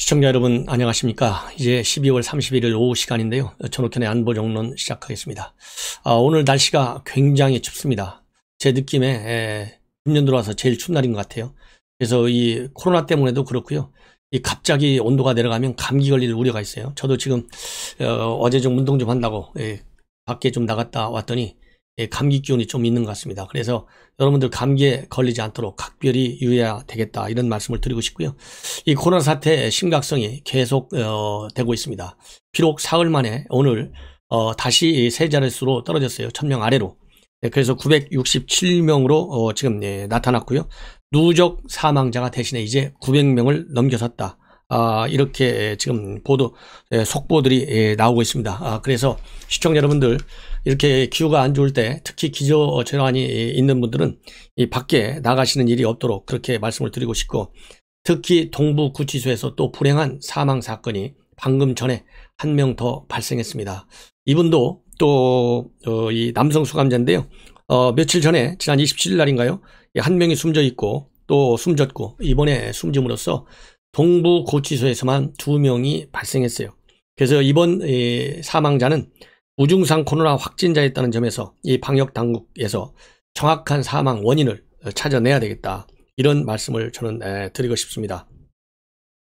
시청자 여러분 안녕하십니까. 이제 12월 31일 오후 시간인데요. 전옥현의 안보정론 시작하겠습니다. 오늘 날씨가 굉장히 춥습니다. 제 느낌에 10년 들어와서 제일 추운 날인 것 같아요. 그래서 이 코로나 때문에도 그렇고요. 이 갑자기 온도가 내려가면 감기 걸릴 우려가 있어요. 저도 지금 어제 좀 운동 좀 한다고 밖에 좀 나갔다 왔더니 감기 기운이 좀 있는 것 같습니다. 그래서 여러분들 감기에 걸리지 않도록 각별히 유의해야 되겠다, 이런 말씀을 드리고 싶고요. 이 코로나 사태의 심각성이 계속 되고 있습니다. 비록 사흘 만에 오늘 다시 세 자릿수로 떨어졌어요. 1000명 아래로. 그래서 967명으로 지금 나타났고요. 누적 사망자가 대신에 이제 900명을 넘겨섰다. 이렇게 지금 속보들이 나오고 있습니다. 그래서 시청자 여러분들, 이렇게 기후가 안 좋을 때 특히 기저질환이 있는 분들은 이 밖에 나가시는 일이 없도록 그렇게 말씀을 드리고 싶고, 특히 동부구치소에서 또 불행한 사망 사건이 방금 전에 한 명 더 발생했습니다. 이분도 또 이 남성 수감자인데요. 며칠 전에 지난 27일 날인가요? 한 명이 숨져 있고 또 숨졌고, 이번에 숨짐으로써 동부구치소에서만 2명이 발생했어요. 그래서 이번 사망자는 무증상 코로나 확진자였다는 점에서 이 방역당국에서 정확한 사망 원인을 찾아내야 되겠다, 이런 말씀을 저는 드리고 싶습니다.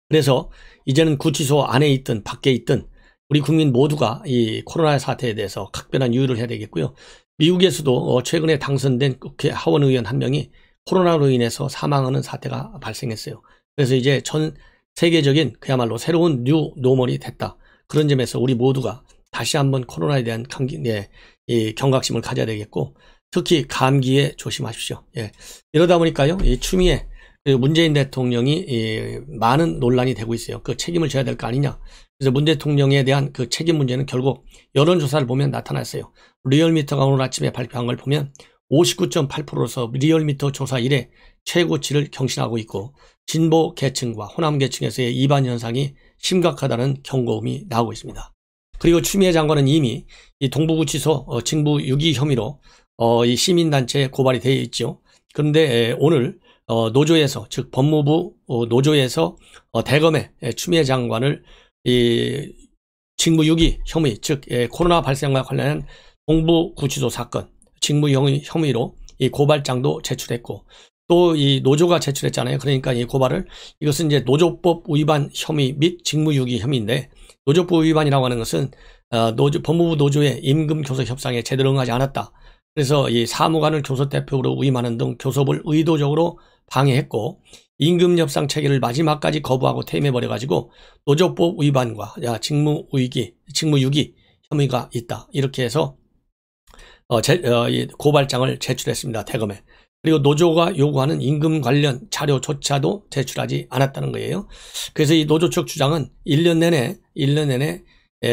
그래서 이제는 구치소 안에 있든 밖에 있든 우리 국민 모두가 이 코로나 사태에 대해서 각별한 유의를 해야 되겠고요. 미국에서도 최근에 당선된 국회 하원 의원 한 명이 코로나로 인해서 사망하는 사태가 발생했어요. 그래서 이제 전 세계적인 그야말로 새로운 뉴 노멀이 됐다. 그런 점에서 우리 모두가 다시 한번 코로나에 대한 경각심을 가져야 되겠고, 특히 감기에 조심하십시오. 이러다 보니까요, 이 추미애 문재인 대통령이 많은 논란이 되고 있어요. 그 책임을 져야 될 거 아니냐. 그래서 문 대통령에 대한 그 책임 문제는 결국 여론조사를 보면 나타났어요. 리얼미터가 오늘 아침에 발표한 걸 보면 59.8%로서 리얼미터 조사 이래 최고치를 경신하고 있고, 진보 계층과 호남 계층에서의 이반 현상이 심각하다는 경고음이 나오고 있습니다. 그리고 추미애 장관은 이미 이 동부구치소 징부 유기 혐의로 이 시민단체에 고발이 되어 있죠. 그런데 오늘 노조에서, 즉 법무부 노조에서 대검에 추미애 장관을 이 징부 유기 혐의, 즉 코로나 발생과 관련한 동부구치소 사건 징부 혐의로 이 고발장도 제출했고, 또 이 노조가 제출했잖아요. 그러니까 이 고발을, 이것은 이제 노조법 위반 혐의 및 직무유기 혐의인데, 노조법 위반이라고 하는 것은 법무부 노조의 임금 교섭 협상에 제대로 응하지 않았다. 그래서 이 사무관을 교섭 대표로 위임하는 등 교섭을 의도적으로 방해했고, 임금 협상 체계를 마지막까지 거부하고 퇴임해버려가지고 노조법 위반과 직무유기 혐의가 있다. 이렇게 해서 고발장을 제출했습니다. 대검에. 그리고 노조가 요구하는 임금 관련 자료조차도 제출하지 않았다는 거예요. 그래서 이 노조 측 주장은 1년 내내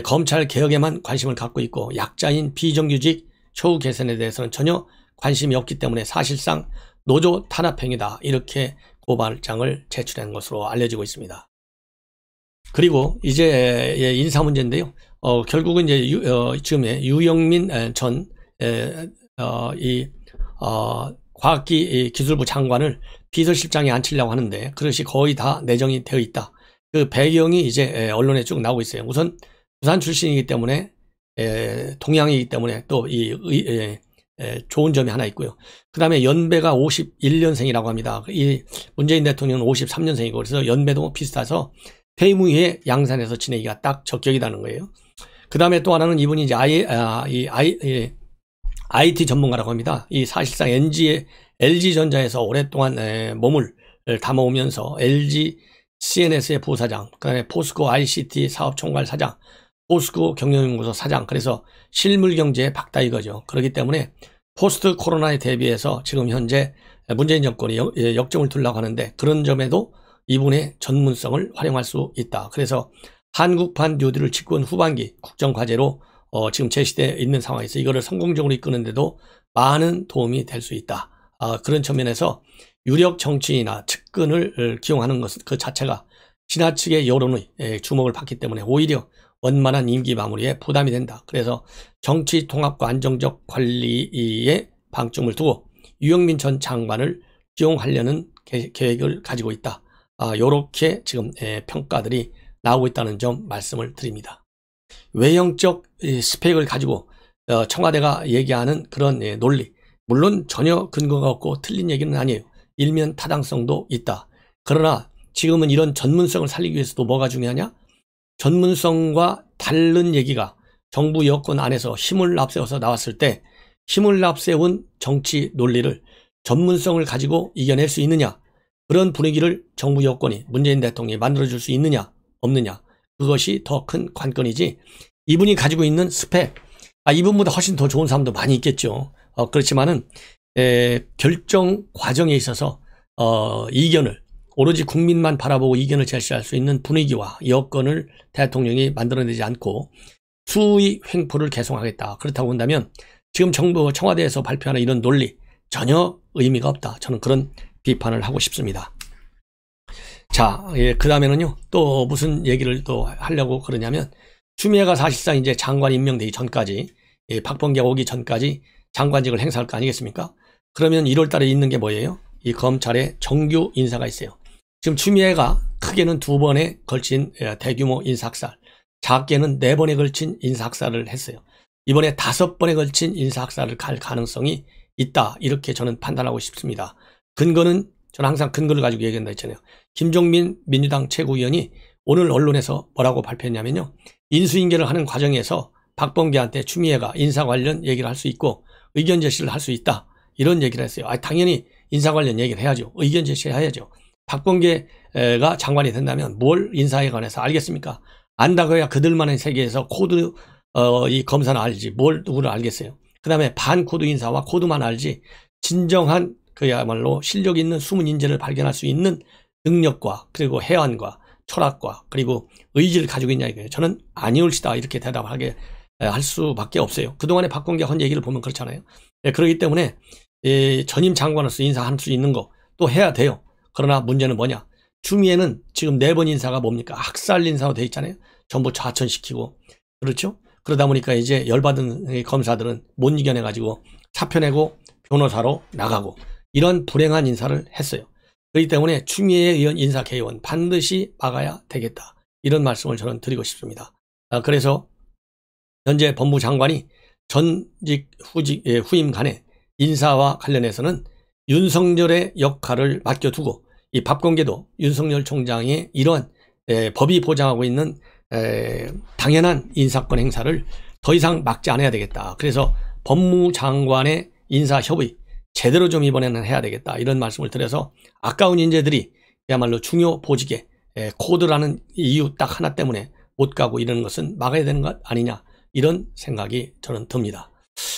검찰 개혁에만 관심을 갖고 있고, 약자인 비정규직 처우 개선에 대해서는 전혀 관심이 없기 때문에 사실상 노조 탄압행위다, 이렇게 고발장을 제출한 것으로 알려지고 있습니다. 그리고 이제 인사 문제인데요. 결국은 이제 지금 유영민 전 과학기술부 장관을 비서실장에 앉히려고 하는데, 그것이 거의 다 내정이 되어 있다. 그 배경이 이제 언론에 쭉 나오고 있어요. 우선 부산 출신이기 때문에, 동양이기 때문에 또 좋은 점이 하나 있고요. 그 다음에 연배가 51년생이라고 합니다. 이 문재인 대통령은 53년생이고, 그래서 연배도 비슷해서 퇴임 후에 양산에서 지내기가 딱 적격이라는 거예요. 그 다음에 또 하나는 이분이 이제 IT 전문가라고 합니다. 이 사실상 LG전자에서 오랫동안 몸을 담아오면서 LG CNS의 부사장, 그다음에 포스코 ICT 사업 총괄 사장, 포스코 경영연구소 사장, 그래서 실물 경제의 박다 이거죠. 그렇기 때문에 포스트 코로나에 대비해서 지금 현재 문재인 정권이 역점을 두려고 하는데, 그런 점에도 이분의 전문성을 활용할 수 있다. 그래서 한국판 뉴딜을 집권 후반기 국정과제로 지금 제시되어 있는 상황에서 이거를 성공적으로 이끄는데도 많은 도움이 될 수 있다. 그런 측면에서 유력 정치인이나 측근을 기용하는 것 그 자체가 지나치게 여론의 주목을 받기 때문에 오히려 원만한 임기 마무리에 부담이 된다. 그래서 정치 통합과 안정적 관리에 방점을 두고 유영민 전 장관을 기용하려는 계획을 가지고 있다. 요렇게 지금 평가들이 나오고 있다는 점 말씀을 드립니다. 외형적 스펙을 가지고 청와대가 얘기하는 그런 논리, 물론 전혀 근거가 없고 틀린 얘기는 아니에요. 일면 타당성도 있다. 그러나 지금은 이런 전문성을 살리기 위해서도 뭐가 중요하냐? 전문성과 다른 얘기가 정부 여권 안에서 힘을 앞세워서 나왔을 때 힘을 앞세운 정치 논리를 전문성을 가지고 이겨낼 수 있느냐, 그런 분위기를 정부 여권이, 문재인 대통령이 만들어줄 수 있느냐 없느냐, 그것이 더 큰 관건이지, 이분이 가지고 있는 스펙, 이분보다 훨씬 더 좋은 사람도 많이 있겠죠. 그렇지만은 결정 과정에 있어서 이견을, 오로지 국민만 바라보고 이견을 제시할 수 있는 분위기와 여건을 대통령이 만들어내지 않고 수의 횡포를 계속하겠다. 그렇다고 한다면 지금 정부 청와대에서 발표하는 이런 논리 전혀 의미가 없다. 저는 그런 비판을 하고 싶습니다. 자, 그 다음에는요, 또 무슨 얘기를 또 하려고 그러냐면, 추미애가 사실상 이제 장관 임명되기 전까지, 박범계가 오기 전까지 장관직을 행사할 거 아니겠습니까? 그러면 1월 달에 있는 게 뭐예요? 이 검찰의 정규 인사가 있어요. 지금 추미애가 크게는 2번에 걸친 대규모 인사학살, 작게는 4번에 걸친 인사학살을 했어요. 이번에 5번에 걸친 인사학살을 갈 가능성이 있다. 이렇게 저는 판단하고 싶습니다. 근거는, 저는 항상 근거를 가지고 얘기한다 했잖아요. 김종민 민주당 최고위원이 오늘 언론에서 뭐라고 발표했냐면요, 인수인계를 하는 과정에서 박범계한테 추미애가 인사 관련 얘기를 할 수 있고 의견 제시를 할 수 있다, 이런 얘기를 했어요. 당연히 인사 관련 얘기를 해야죠. 의견 제시해야죠. 박범계가 장관이 된다면 뭘 인사에 관해서 알겠습니까? 안다고 해야 그들만의 세계에서 코드, 이 검사는 알지 뭘 누구를 알겠어요. 그 다음에 반코드 인사와 코드만 알지 진정한 그야말로 실력 있는 숨은 인재를 발견할 수 있는 능력과 그리고 해안과 철학과 그리고 의지를 가지고 있냐 이거예요. 저는 아니올시다, 이렇게 대답하게 할 수밖에 없어요. 그동안에 박범계가 한 얘기를 보면 그렇잖아요. 그렇기 때문에 전임 장관으로서 인사할 수 있는 거 또 해야 돼요. 그러나 문제는 뭐냐, 추미애는 지금 4번 인사가 뭡니까? 학살 인사로 돼 있잖아요. 전부 좌천시키고, 그렇죠? 그러다 보니까 이제 열받은 검사들은 못 이겨내가지고 사표 내고 변호사로 나가고, 이런 불행한 인사를 했어요. 그렇기 때문에 추미애에 의한 인사 개혁은 반드시 막아야 되겠다, 이런 말씀을 저는 드리고 싶습니다. 그래서 현재 법무장관이 전직 후임 간에 인사와 관련해서는 윤석열의 역할을 맡겨두고, 이 박범계도 윤석열 총장의 이러한 법이 보장하고 있는 당연한 인사권 행사를 더 이상 막지 않아야 되겠다. 그래서 법무장관의 인사협의 제대로 좀 이번에는 해야 되겠다, 이런 말씀을 드려서 아까운 인재들이 그야말로 중요 보직에 코드라는 이유 딱 하나 때문에 못 가고 이러는 것은 막아야 되는 것 아니냐, 이런 생각이 저는 듭니다.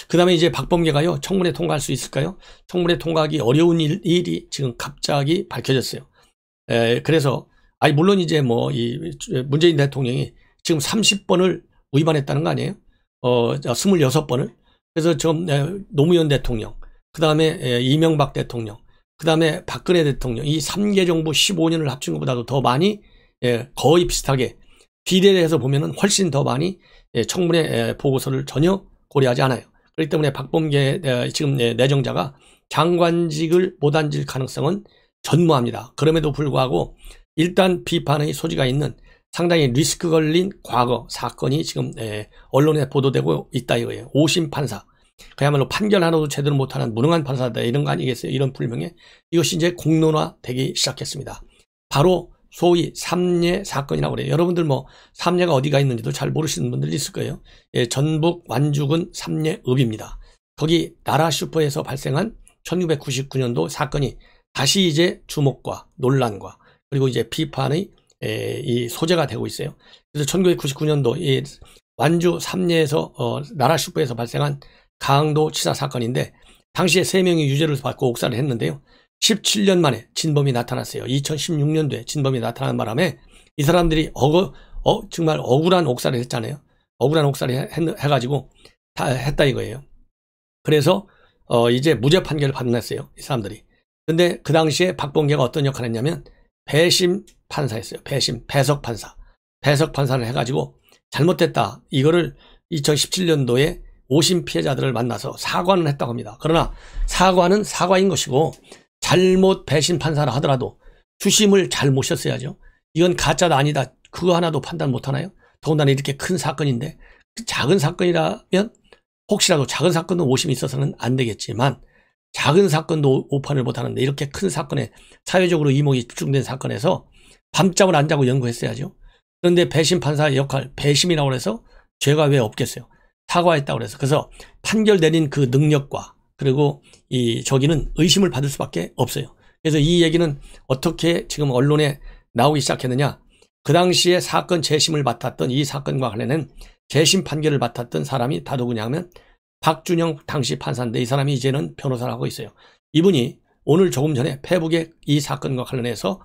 그 다음에 이제 박범계가요, 청문회 통과할 수 있을까요? 청문회 통과하기 어려운 일이 지금 갑자기 밝혀졌어요. 그래서 물론 이제 이 문재인 대통령이 지금 30번을 위반했다는 거 아니에요? 26번을. 그래서 지금 노무현 대통령, 그 다음에 이명박 대통령, 그 다음에 박근혜 대통령, 이 3개 정부 15년을 합친 것보다도 더 많이, 거의 비슷하게 비례해서 보면은 훨씬 더 많이 청문회 보고서를 전혀 고려하지 않아요. 그렇기 때문에 박범계 지금 내정자가 장관직을 못 앉을 가능성은 전무합니다. 그럼에도 불구하고 일단 비판의 소지가 있는 상당히 리스크 걸린 과거 사건이 지금 언론에 보도되고 있다 이거예요. 오심 판사, 그야말로 판결 하나도 제대로 못하는 무능한 판사다, 이런 거 아니겠어요? 이런 불명예, 이것이 이제 공론화되기 시작했습니다. 바로 소위 삼례 사건이라고 그래요. 여러분들 삼례가 어디가 있는지도 잘 모르시는 분들 있을 거예요. 전북 완주군 삼례읍입니다. 거기 나라 슈퍼에서 발생한 1999년도 사건이 다시 이제 주목과 논란과 그리고 이제 비판의 이 소재가 되고 있어요. 그래서 1999년도 이 완주 삼례에서 나라 슈퍼에서 발생한 강도 치사 사건인데, 당시에 3명이 유죄를 받고 옥살을 했는데요. 17년 만에 진범이 나타났어요. 2016년도에 진범이 나타난 바람에 이 사람들이 정말 억울한 옥살을 했잖아요. 억울한 옥살을 해가지고 다 했다 이거예요. 그래서 이제 무죄 판결을 받았어요, 이 사람들이. 근데 그 당시에 박범계가 어떤 역할을 했냐면 배심 판사였어요. 배석 판사. 배석 판사를 해가지고 잘못됐다, 이거를 2017년도에 오심 피해자들을 만나서 사과는 했다고 합니다. 그러나 사과는 사과인 것이고, 잘못 배심 판사를 하더라도 주심을 잘 모셨어야죠. 이건 가짜다 아니다. 그거 하나도 판단 못하나요? 더군다나 이렇게 큰 사건인데, 작은 사건이라면 혹시라도 작은 사건도 오심이 있어서는 안 되겠지만, 작은 사건도 오판을 못하는데 이렇게 큰 사건에 사회적으로 이목이 집중된 사건에서 밤잠을 안 자고 연구했어야죠. 그런데 배심 판사의 역할, 배심이라고 해서 죄가 왜 없겠어요? 사과했다고 해서. 그래서 판결 내린 그 능력과 그리고 이 저기는 의심을 받을 수밖에 없어요. 그래서 이 얘기는 어떻게 지금 언론에 나오기 시작했느냐. 그 당시에 사건 재심을 맡았던 이 사건과 관련된 재심 판결을 맡았던 사람이 다 누구냐 하면 박준영 당시 판사인데 이 사람이 이제는 변호사를 하고 있어요. 이분이 오늘 조금 전에 페북에 이 사건과 관련해서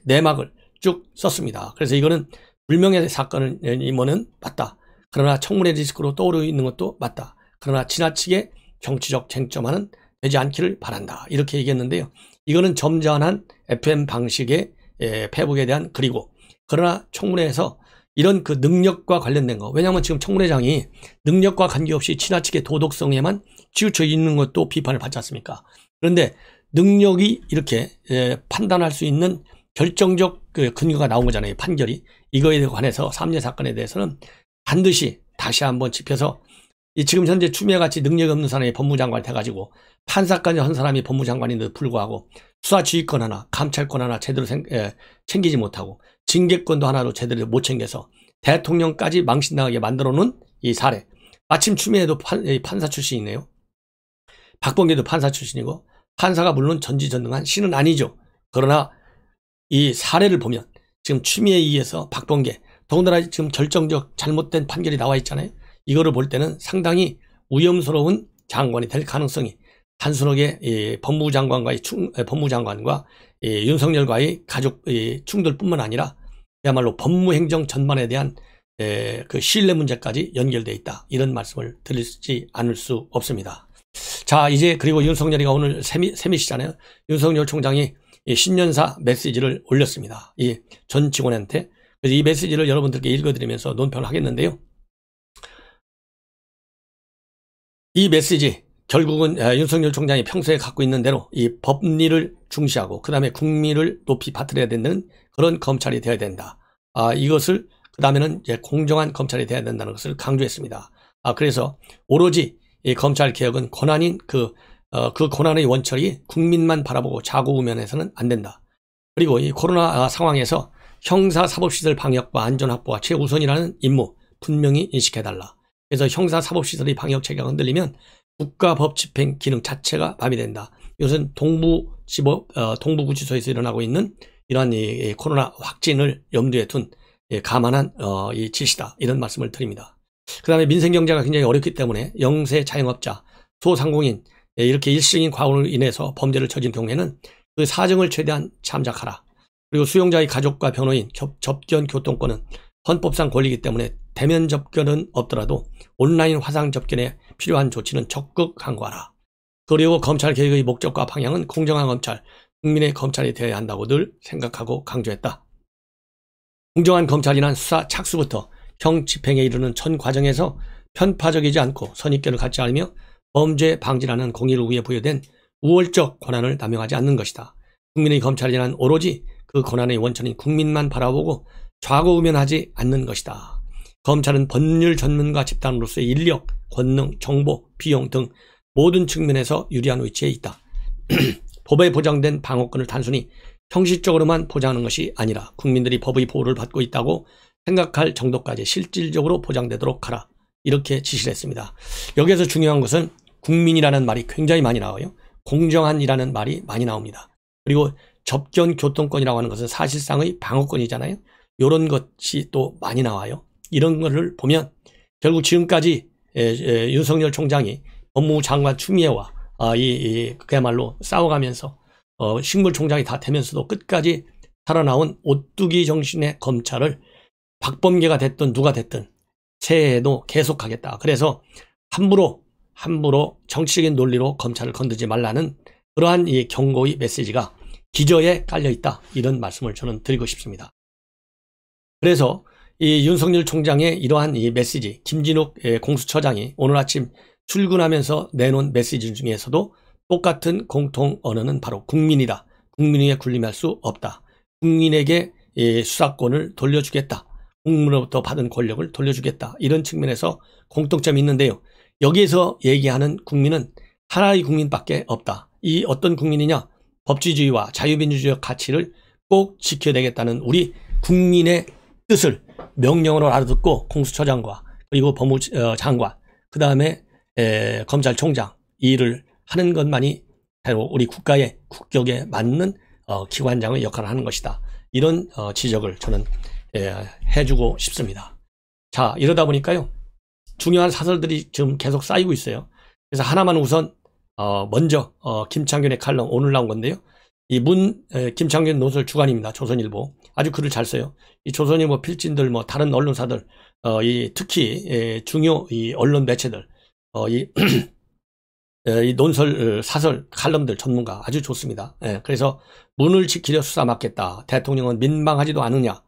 내막을 쭉 썼습니다. 그래서 이거는 불명예 사건이면은 맞다. 그러나 청문회 리스크로 떠오르고 있는 것도 맞다. 그러나 지나치게 정치적 쟁점화는 되지 않기를 바란다. 이렇게 얘기했는데요. 이거는 점잖은 FM 방식의 페북에 대한 글이고, 그러나 청문회에서 이런 그 능력과 관련된 거, 왜냐하면 지금 청문회장이 능력과 관계없이 지나치게 도덕성에만 치우쳐 있는 것도 비판을 받지 않습니까? 그런데 능력이 이렇게 판단할 수 있는 결정적 그 근거가 나온 거잖아요. 판결이. 이거에 관해서 삼례 사건에 대해서는 반드시 다시 한번 짚어서 지금 현재 추미애같이 능력이 없는 사람이 법무장관이 돼가지고 판사까지 한 사람이 법무장관인데도 불구하고 수사지휘권 하나, 감찰권 하나 제대로 챙기지 못하고 징계권도 하나도 제대로 못 챙겨서 대통령까지 망신당하게 만들어놓은 이 사례. 마침 추미애도 판사 출신이네요. 박범계도 판사 출신이고, 판사가 물론 전지전능한 신은 아니죠. 그러나 이 사례를 보면 지금 추미애에 의해서 박범계, 더군다나 지금 결정적 잘못된 판결이 나와 있잖아요. 이거를 볼 때는 상당히 위험스러운 장관이 될 가능성이, 단순하게 법무장관과 윤석열과의 가족 충돌뿐만 아니라 그야말로 법무행정 전반에 대한 그 신뢰 문제까지 연결되어 있다. 이런 말씀을 드리지 않을 수 없습니다. 자, 이제 그리고 윤석열이가 오늘 세미시잖아요. 윤석열 총장이 신년사 메시지를 올렸습니다. 이 전 직원한테. 그래서 이 메시지를 여러분들께 읽어드리면서 논평을 하겠는데요. 이 메시지, 결국은 윤석열 총장이 평소에 갖고 있는 대로 이 법리를 중시하고 그 다음에 국민을 높이 받들어야 되는 그런 검찰이 되어야 된다. 이것을 그 다음에는 이제 공정한 검찰이 되어야 된다는 것을 강조했습니다. 그래서 오로지 이 검찰 개혁은 권한인 그 권한의 원칙이 국민만 바라보고 자고우면해서는 안 된다. 그리고 이 코로나 상황에서 형사사법시설 방역과 안전 확보가 최우선이라는 임무 분명히 인식해달라. 그래서 형사사법시설의 방역 체계가 흔들리면 국가법집행 기능 자체가 마비된다. 이것은 동부구치소에서 일어나고 있는 이러한 이 코로나 확진을 염두에 둔 감안한 이 지시다. 이런 말씀을 드립니다. 그 다음에 민생경제가 굉장히 어렵기 때문에 영세 자영업자, 소상공인 이렇게 일시적인 과오로 인해서 범죄를 저진 경우에는 그 사정을 최대한 참작하라. 그리고 수용자의 가족과 변호인, 접견 교통권은 헌법상 권리이기 때문에 대면 접견은 없더라도 온라인 화상 접견에 필요한 조치는 적극 강구하라. 그리고 검찰 개혁의 목적과 방향은 공정한 검찰, 국민의 검찰이 되어야 한다고 늘 생각하고 강조했다. 공정한 검찰이란 수사 착수부터 형 집행에 이르는 전 과정에서 편파적이지 않고 선입견을 갖지 않으며 범죄 방지라는 공의를 위해 부여된 우월적 권한을 남용하지 않는 것이다. 국민의 검찰이란 오로지 그 권한의 원천인 국민만 바라보고 좌고우면하지 않는 것이다. 검찰은 법률 전문가 집단으로서의 인력, 권능, 정보, 비용 등 모든 측면에서 유리한 위치에 있다. 법에 보장된 방어권을 단순히 형식적으로만 보장하는 것이 아니라 국민들이 법의 보호를 받고 있다고 생각할 정도까지 실질적으로 보장되도록 하라. 이렇게 지시를 했습니다. 여기에서 중요한 것은 국민이라는 말이 굉장히 많이 나와요. 공정한이라는 말이 많이 나옵니다. 그리고 접견 교통권이라고 하는 것은 사실상의 방어권이잖아요. 이런 것이 또 많이 나와요. 이런 거를 보면 결국 지금까지 윤석열 총장이 법무부 장관 추미애와 그야말로 싸워가면서 식물총장이 다 되면서도 끝까지 살아나온 오뚜기 정신의 검찰을 박범계가 됐든 누가 됐든 새해에도 계속하겠다. 그래서 함부로 정치적인 논리로 검찰을 건드지 말라는 그러한 이 경고의 메시지가 기저에 깔려있다. 이런 말씀을 저는 드리고 싶습니다. 그래서 이 윤석열 총장의 이러한 이 메시지, 김진욱 공수처장이 오늘 아침 출근하면서 내놓은 메시지 중에서도 똑같은 공통 언어는 바로 국민이다. 국민에게 군림할 수 없다. 국민에게 수사권을 돌려주겠다. 국민으로부터 받은 권력을 돌려주겠다. 이런 측면에서 공통점이 있는데요. 여기에서 얘기하는 국민은 하나의 국민밖에 없다. 이 어떤 국민이냐? 법치주의와 자유민주주의 가치를 꼭 지켜내겠다는 우리 국민의 뜻을 명령으로 알아듣고 공수처장과 그리고 법무장관 그 다음에 검찰총장 이 일을 하는 것만이 바로 우리 국가의 국격에 맞는 기관장의 역할을 하는 것이다. 이런 지적을 저는 해주고 싶습니다. 자, 이러다 보니까요. 중요한 사설들이 지금 계속 쌓이고 있어요. 그래서 하나만 우선 먼저 김창균의 칼럼 오늘 나온 건데요. 김창균 논설 주간입니다. 조선일보. 아주 글을 잘 써요. 이 조선일보 필진들 다른 언론사들 특히 중요 언론 매체들 이 논설 사설 칼럼들 전문가 아주 좋습니다. 그래서 문을 지키려 수사 맡겠다. 대통령은 민망하지도 않으냐.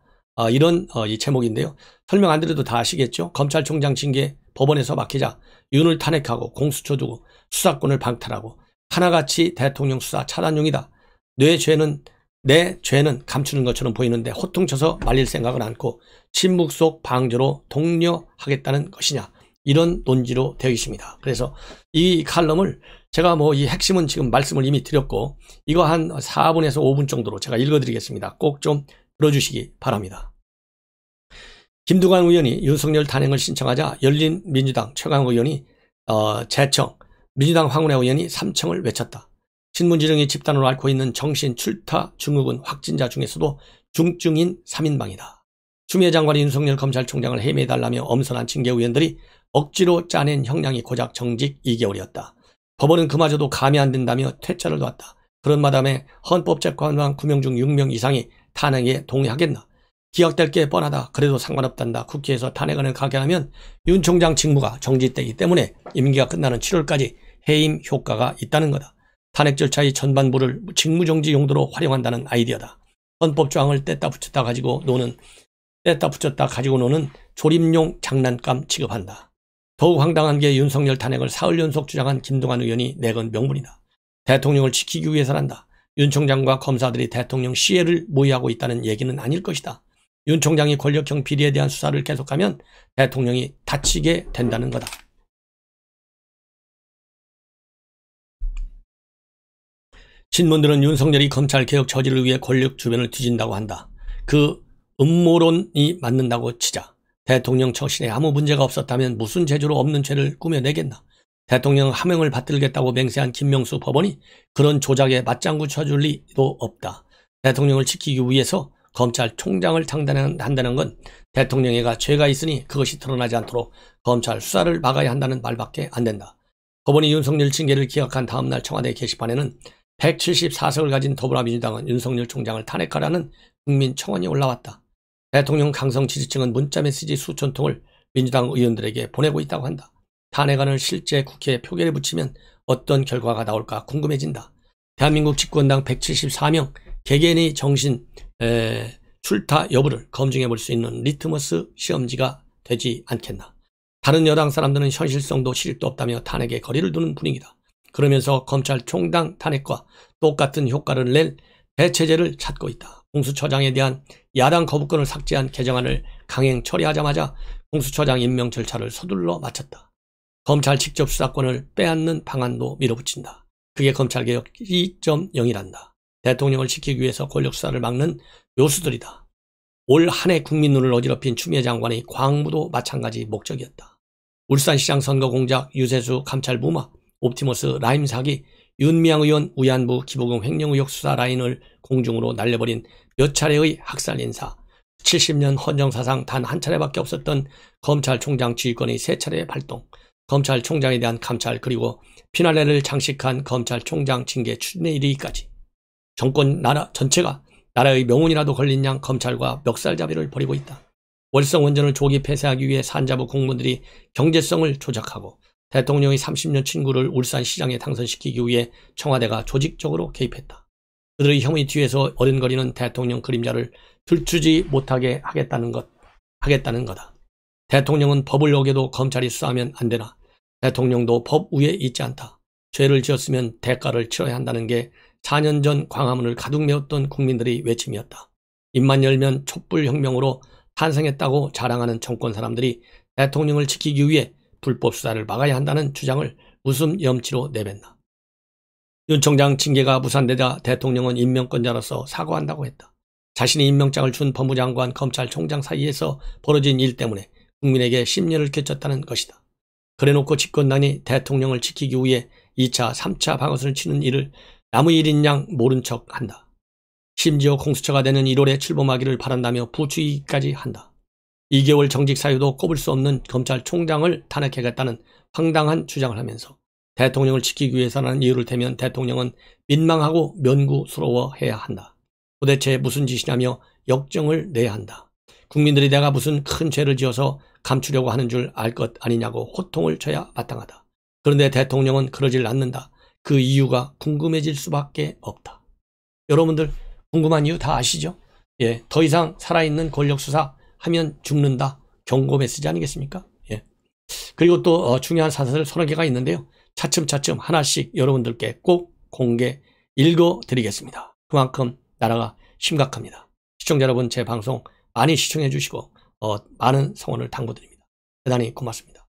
이런 이 제목인데요. 설명 안 드려도 다 아시겠죠. 검찰총장 징계 법원에서 맡기자 윤을 탄핵하고 공수처 두고 수사권을 방탈하고 하나같이 대통령 수사 차단용이다. 내 죄는 감추는 것처럼 보이는데 호통쳐서 말릴 생각은 않고 침묵 속 방조로 독려하겠다는 것이냐. 이런 논지로 되어 있습니다. 그래서 이 칼럼을 제가 이 핵심은 지금 말씀을 이미 드렸고 이거 한 4분에서 5분 정도로 제가 읽어드리겠습니다. 꼭 좀 들어주시기 바랍니다. 김두관 의원이 윤석열 탄핵을 신청하자 열린민주당 최강욱 의원이 재청, 민주당 황운하 의원이 삼청을 외쳤다. 신문지령이 집단으로 앓고 있는 정신 출타 증후군 확진자 중에서도 중증인 3인방이다. 추미애 장관이 윤석열 검찰총장을 해임해달라며 엄선한 징계 의원들이 억지로 짜낸 형량이 고작 정직 2개월이었다. 법원은 그마저도 감이 안 된다며 퇴짜를 놨다. 그런 마담에 헌법재판관 9명 중 6명 이상이 탄핵에 동의하겠나. 기각될 게 뻔하다. 그래도 상관없단다. 국회에서 탄핵안을 가게 하면 윤 총장 직무가 정지되기 때문에 임기가 끝나는 7월까지 해임 효과가 있다는 거다. 탄핵 절차의 전반부를 직무정지 용도로 활용한다는 아이디어다. 헌법 조항을 뗐다 붙였다 가지고 노는 조림용 장난감 취급한다. 더욱 황당한 게 윤석열 탄핵을 사흘 연속 주장한 김두관 의원이 내건 명분이다. 대통령을 지키기 위해서란다. 윤 총장과 검사들이 대통령 시해를 모의하고 있다는 얘기는 아닐 것이다. 윤 총장이 권력형 비리에 대한 수사를 계속하면 대통령이 다치게 된다는 거다. 신문들은 윤석열이 검찰개혁 저지를 위해 권력 주변을 뒤진다고 한다. 그 음모론이 맞는다고 치자. 대통령 처신에 아무 문제가 없었다면 무슨 재주로 없는 죄를 꾸며내겠나. 대통령 하명을 받들겠다고 맹세한 김명수 법원이 그런 조작에 맞장구 쳐줄 리도 없다. 대통령을 지키기 위해서 검찰총장을 장단한다는 건 대통령에게 죄가 있으니 그것이 드러나지 않도록 검찰 수사를 막아야 한다는 말밖에 안 된다. 법원이 윤석열 징계를 기각한 다음날 청와대 게시판에는 174석을 가진 더불어민주당은 윤석열 총장을 탄핵하라는 국민 청원이 올라왔다. 대통령 강성 지지층은 문자메시지 수천 통을 민주당 의원들에게 보내고 있다고 한다. 탄핵안을 실제 국회에 표결에 붙이면 어떤 결과가 나올까 궁금해진다. 대한민국 집권당 174명 개개인의 정신 출타 여부를 검증해 볼 수 있는 리트머스 시험지가 되지 않겠나. 다른 여당 사람들은 현실성도 실익도 없다며 탄핵에 거리를 두는 분위기다. 그러면서 검찰총장 탄핵과 똑같은 효과를 낼 대체제를 찾고 있다. 공수처장에 대한 야당 거부권을 삭제한 개정안을 강행 처리하자마자 공수처장 임명 절차를 서둘러 마쳤다. 검찰 직접 수사권을 빼앗는 방안도 밀어붙인다. 그게 검찰개혁 2.0이란다. 대통령을 지키기 위해서 권력 수사를 막는 요수들이다. 올 한 해 국민 눈을 어지럽힌 추미애 장관의 광무도 마찬가지 목적이었다. 울산시장 선거 공작, 유세수 감찰 무마, 옵티머스 라임 사기, 윤미향 의원 위안부 기부금 횡령 의혹 수사 라인을 공중으로 날려버린 몇 차례의 학살 인사, 70년 헌정사상 단 한 차례밖에 없었던 검찰총장 지휘권의 3차례 발동, 검찰총장에 대한 감찰 그리고 피날레를 장식한 검찰총장 징계 추진일이기까지 정권 나라 전체가 나라의 명운이라도 걸린 양 검찰과 멱살잡이를 벌이고 있다. 월성원전을 조기 폐쇄하기 위해 산자부 공무원들이 경제성을 조작하고 대통령의 30년 친구를 울산시장에 당선시키기 위해 청와대가 조직적으로 개입했다. 그들의 혐의 뒤에서 어른거리는 대통령 그림자를 들추지 못하게 하겠다는 거다. 대통령은 법을 어겨도 검찰이 수사하면 안 되나. 대통령도 법 위에 있지 않다. 죄를 지었으면 대가를 치러야 한다는 게 4년 전 광화문을 가득 메웠던 국민들의 외침이었다. 입만 열면 촛불혁명으로 탄생했다고 자랑하는 정권 사람들이 대통령을 지키기 위해 불법 수사를 막아야 한다는 주장을 웃음 염치로 내뱉나. 윤 총장 징계가 무산되자 대통령은 임명권자로서 사과한다고 했다. 자신이 임명장을 준 법무장관, 검찰총장 사이에서 벌어진 일 때문에 국민에게 심려를 끼쳤다는 것이다. 그래놓고 집권당이 대통령을 지키기 위해 2차, 3차 방어선을 치는 일을 남의 일인 양 모른 척한다. 심지어 공수처가 되는 1월에 출범하기를 바란다며 부추기까지 한다. 2개월 정직 사유도 꼽을 수 없는 검찰총장을 탄핵하겠다는 황당한 주장을 하면서 대통령을 지키기 위해서라는 이유를 대면 대통령은 민망하고 면구스러워해야 한다. 도대체 무슨 짓이냐며 역정을 내야 한다. 국민들이 내가 무슨 큰 죄를 지어서 감추려고 하는 줄 알 것 아니냐고 호통을 쳐야 마땅하다. 그런데 대통령은 그러질 않는다. 그 이유가 궁금해질 수밖에 없다. 여러분들 궁금한 이유 다 아시죠? 예, 더 이상 살아있는 권력 수사 하면 죽는다. 경고 메시지 아니겠습니까? 예. 그리고 또 중요한 사설 서너 개가 있는데요. 차츰차츰 하나씩 여러분들께 꼭 공개 읽어드리겠습니다. 그만큼 나라가 심각합니다. 시청자 여러분 제 방송 많이 시청해 주시고 많은 성원을 당부드립니다. 대단히 고맙습니다.